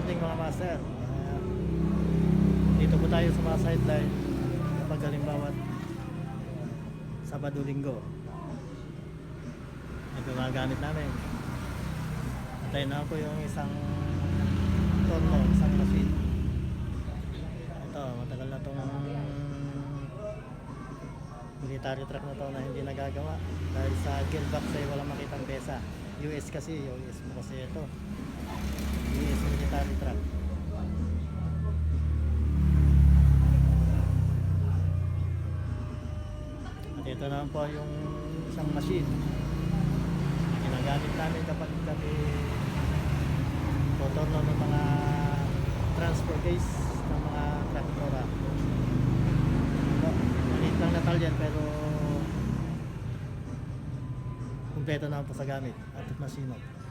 morning mga master. Dito po tayo sa mga sideline kapag halimbawa Sabado, Linggo. Ito mga gamit namin. Antayin na po yung isang torno, isang machine. Ito, matagal na itong military truck na to na hindi nagagawa dahil sa gearbox ay walang makitang pesa. US kasi, US mo kasi ito. US military truck. At ito naman po yung isang machine na ginagamit namin kapag kami tutorno ng mga transfer case ng mga traktora. Maliit lang na talyan pero kumpleto naman po sa gamit at masino.